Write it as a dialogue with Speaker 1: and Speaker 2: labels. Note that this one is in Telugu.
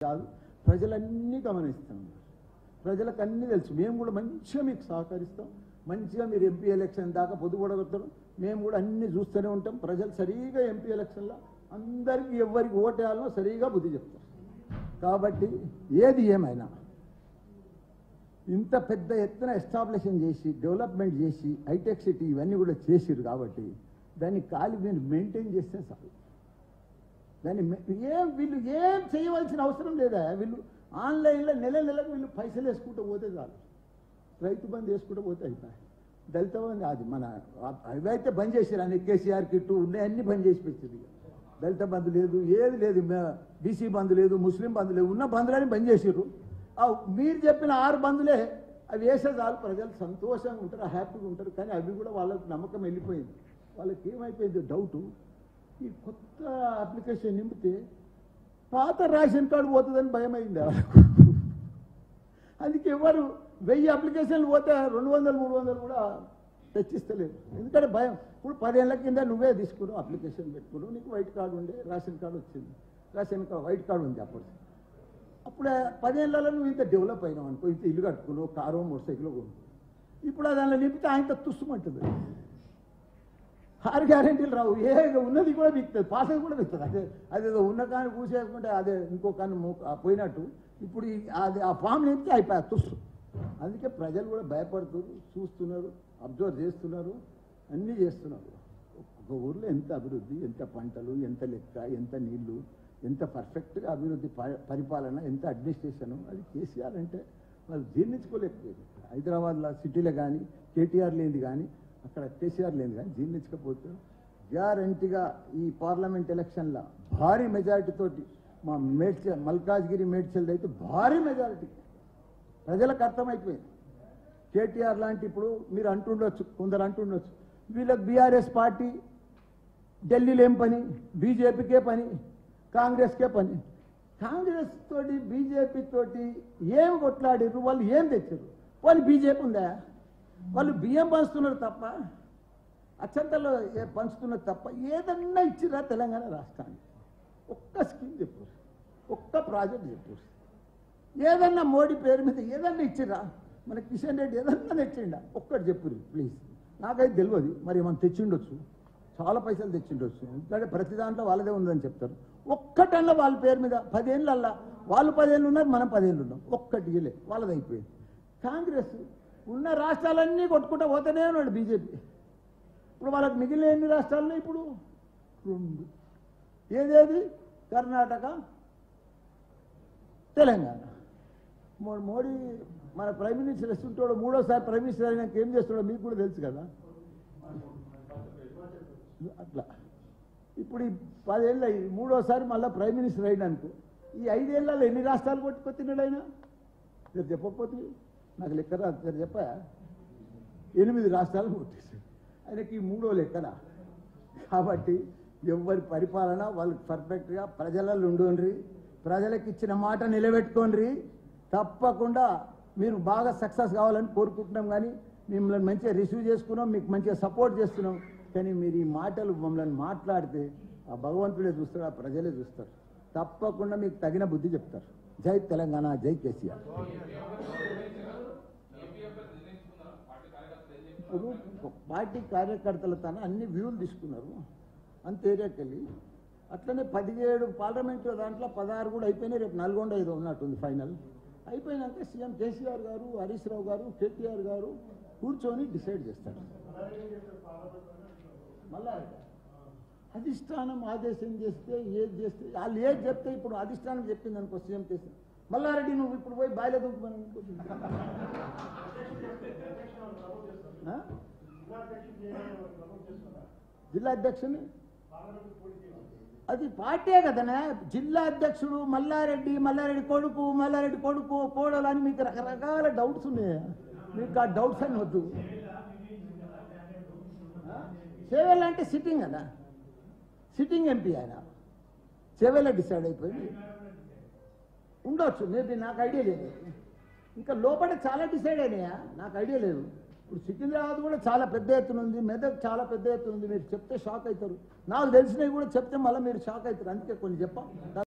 Speaker 1: కాదు, ప్రజలన్నీ గమనిస్తున్నారు. ప్రజలకు అన్నీ తెలుసు. మేము కూడా మంచిగా మీకు సహకరిస్తాం. మంచిగా మీరు ఎంపీ ఎలక్షన్ దాకా పొద్దుపడగలుగుతారు. మేము కూడా అన్ని చూస్తూనే ఉంటాం. ప్రజలు సరిగా ఎంపీ ఎలక్షన్లో అందరికీ ఎవరికి ఓటేయాలనో సరిగా బుద్ధి చెప్తారు. కాబట్టి ఏది ఏమైనా ఇంత పెద్ద ఎత్తున ఎస్టాబ్లిషన్ చేసి డెవలప్మెంట్ చేసి హైటెక్ సిటీ ఇవన్నీ కూడా చేసిరు. కాబట్టి దాన్ని ఖాళీ మీరు మెయింటైన్ చేస్తే చాలు. దాన్ని వీళ్ళు ఏం చేయవలసిన అవసరం లేదా. వీళ్ళు ఆన్లైన్లో నెలకు వీళ్ళు పైసలు వేసుకుంటూ పోతే చాలు. రైతు బంద్ వేసుకుంటూ పోతే అయిపోయి. దళిత బంద్ అది మన అవైతే బంద్ చేశారు. అన్ని కేసీఆర్ కిట్టు ఉన్నాయన్నీ బంద్ చేసి పెట్టారు. దళిత బంద్ లేదు, ఏది లేదు, బీసీ బంద్ లేదు, ముస్లిం బంద్ లేదు, ఉన్న బంద్లని బంద్ చేసారు. మీరు చెప్పిన 6 బంద్లే అవి వేసే చాలు. ప్రజలు సంతోషంగా ఉంటారు, హ్యాపీగా ఉంటారు. కానీ అవి కూడా వాళ్ళకి నమ్మకం వెళ్ళిపోయింది. వాళ్ళకి ఏమైపోయింది డౌటు, ఈ కొత్త అప్లికేషన్ నింపితే పాత రేషన్ కార్డు పోతుందని భయమైంది వాళ్ళకు. అందుకే ఎవరు 1000 అప్లికేషన్లు పోతే 200, 300 కూడా తెచ్చిస్తలేదు. ఎందుకంటే భయం. ఇప్పుడు 10 ఏళ్ల కింద నువ్వే తీసుకున్నావు, అప్లికేషన్ పెట్టుకున్నావు, నీకు వైట్ కార్డు ఉండే, రేషన్ కార్డు వచ్చింది. రేషన్ కార్డు వైట్ కార్డు ఉంది. అప్పుడు 10 ఏళ్లలో నువ్వు ఇంత డెవలప్ అయినావు అనుకో, ఇంత ఇల్లు కట్టుకున్నావు, కారు మోటార్ సైకిల్ కొను. ఇప్పుడు దానిలో నింపితే ఆయన తుస్సుమంటుంది. 6 గ్యారెంటీలు రావు. ఉన్నది కూడా విక్తుంది, పాసది కూడా విక్తుంది. అదేదో ఉన్న కానీ పూసేసుకుంటే అదే ఇంకో కానీ పోయినట్టు. ఇప్పుడు అది ఆ ఫామ్ నింపితే అయిపోయా తుస్సు. అందుకే ప్రజలు కూడా భయపడుతున్నారు, చూస్తున్నారు, అబ్జర్వ్ చేస్తున్నారు, అన్నీ చేస్తున్నారు. ఒక ఊర్లో ఎంత అభివృద్ధి, ఎంత పంటలు, ఎంత లెక్క, ఎంత నీళ్లు, ఎంత పర్ఫెక్ట్గా అభివృద్ధి పరిపాలన, ఎంత అడ్మినిస్ట్రేషను. అది కేసీఆర్ అంటే వాళ్ళు జీర్ణించుకోలేకపోయింది. హైదరాబాద్లో సిటీలో కానీ కేటీఆర్ లేనిది కానీ అక్కడ కేసీఆర్ లేనిది కానీ జీర్ణించకపోతే గ్యారంటీగా ఈ పార్లమెంట్ ఎలక్షన్లో భారీ మెజారిటీతోటి మా మల్కాజ్గిరి మేడ్చల్ అయితే భారీ మెజారిటీ ప్రజలకు అర్థమైపోయింది. కేటీఆర్ లాంటి ఇప్పుడు మీరు అంటుండొచ్చు, కొందరు అంటుండొచ్చు, వీళ్ళకి బీఆర్ఎస్ పార్టీ ఢిల్లీలో ఏం పని, బీజేపీకే పని, కాంగ్రెస్కే పని. కాంగ్రెస్ తోటి బీజేపీ తోటి ఏం కొట్లాడారు, వాళ్ళు ఏం తెచ్చారు? వాళ్ళు బీజేపీ ఉందా? వాళ్ళు బియ్యం పంచుతున్నారు తప్ప, అచ్చంతలో పంచుతున్నారు తప్ప ఏదన్నా ఇచ్చిరా తెలంగాణ రాష్ట్రానికి? ఒక్క స్కీమ్ చెప్పు, ఒక్క ప్రాజెక్ట్ చెప్పు, ఏదన్నా మోడీ పేరు మీద ఏదన్నా ఇచ్చిరా? మన కిషన్ రెడ్డి ఏదన్నా తెచ్చిండా? ఒక్కటి చెప్పురు ప్లీజ్. నాకైతే తెలియదు, మరి మనం తెచ్చిండొచ్చు, చాలా పైసలు తెచ్చిండొచ్చు. ఎందుకంటే ప్రతి దాంట్లో వాళ్ళదే ఉందని చెప్తారు. ఒక్కటన్నా వాళ్ళ పేరు మీద 10 ఏళ్ళల్లా వాళ్ళు 10 ఏళ్ళు ఉన్నారు, మనం 10 ఏళ్ళు ఉన్నాం. ఒక్కటి వాళ్ళది అయిపోయింది. కాంగ్రెస్ ఉన్న రాష్ట్రాలన్నీ కొట్టుకుంటూ పోతేనే ఉన్నాడు బీజేపీ. ఇప్పుడు వాళ్ళకి మిగిలిన ఎన్ని రాష్ట్రాల్లో ఇప్పుడు 2. ఏదేది? కర్ణాటక, తెలంగాణ. మోడీ మన ప్రైమ్ మినిస్టర్ వస్తుంటాడు, 3వసారి ప్రైమ్ మినిస్టర్ అయినాక ఏం చేస్తాడో మీకు కూడా తెలుసు కదా. అట్లా ఇప్పుడు ఈ 10 ఏళ్ళు 3వసారి మళ్ళీ ప్రైమ్ మినిస్టర్ అయినానుకో, ఈ 5 ఏళ్లలో ఎన్ని రాష్ట్రాలు కొట్టుకొచ్చినాడు ఆయన? మీరు చెప్పకపోతే నాకు లెక్క రాదు, చెప్పా. 8 రాష్ట్రాలు కొట్టేశాడు ఆయనకి 3వ లెక్కన. కాబట్టి ఎవరి పరిపాలన వాళ్ళకి పర్ఫెక్ట్గా ప్రజలలో ఉండండి, ప్రజలకు ఇచ్చిన మాట నిలబెట్టుకోండి. తప్పకుండా మీరు బాగా సక్సెస్ కావాలని కోరుకుంటున్నాం. కానీ మిమ్మల్ని మంచిగా రిసీవ్ చేసుకున్నాం, మీకు మంచిగా సపోర్ట్ చేస్తున్నాం. కానీ మీరు ఈ మాటలు మమ్మల్ని మాట్లాడితే ఆ భగవంతుడే చూస్తాడు, ఆ ప్రజలే చూస్తారు. తప్పకుండా మీకు తగిన బుద్ధి చెప్తారు. జై తెలంగాణ, జై కేసీఆర్. ఇప్పుడు పార్టీ కార్యకర్తల తన అన్ని వ్యూలు తీసుకున్నారు అంత ఏరియాకి వెళ్ళి. అట్లనే 17 పార్లమెంటు దాంట్లో 16 కూడా అయిపోయినాయి. రేపు నల్గొండ ఏదో ఉన్నట్టుంది ఫైనల్. అయిపోయినాక సీఎం కేసీఆర్ గారు, హరీష్ రావు గారు, కేటీఆర్ గారు కూర్చొని డిసైడ్ చేస్తారు. మళ్ళా అధిష్టానం ఆదేశం చేస్తే ఏది చేస్తే వాళ్ళు ఏది చెప్తే, ఇప్పుడు అధిష్టానం చెప్పింది అనుకో సీఎం కేసీ, మల్లారెడ్డి నువ్వు ఇప్పుడు పోయి బాయిల దుంకుమని అనుకో, జిల్లా అధ్యక్షుని అది పార్టీ కదనే. జిల్లా అధ్యక్షుడు మల్లారెడ్డి కొడుకు కోడలు అని మీకు రకరకాల డౌట్స్ ఉన్నాయి. మీకు ఆ డౌట్స్ అని వద్దు. చేవేళ్ళ అంటే సిట్టింగ్ కదా, సిట్టింగ్ ఎంపీ ఆయన. చేవేళ్ళ డిసైడ్ అయిపోయింది ఉండొచ్చు, మేబీ, నాకు ఐడియా లేదు. ఇంకా లోపల చాలా డిసైడ్ అయినాయా నాకు ఐడియా లేదు. ఇప్పుడు సికింద్రాబాద్ కూడా చాలా పెద్ద ఎత్తున ఉంది, మెదక్ చాలా పెద్ద ఎత్తున ఉంది. మీరు చెప్తే షాక్ అవుతారు. నాకు తెలిసినవి కూడా చెప్తే మళ్ళీ మీరు షాక్ అవుతారు. అందుకే కొన్ని చెప్పా.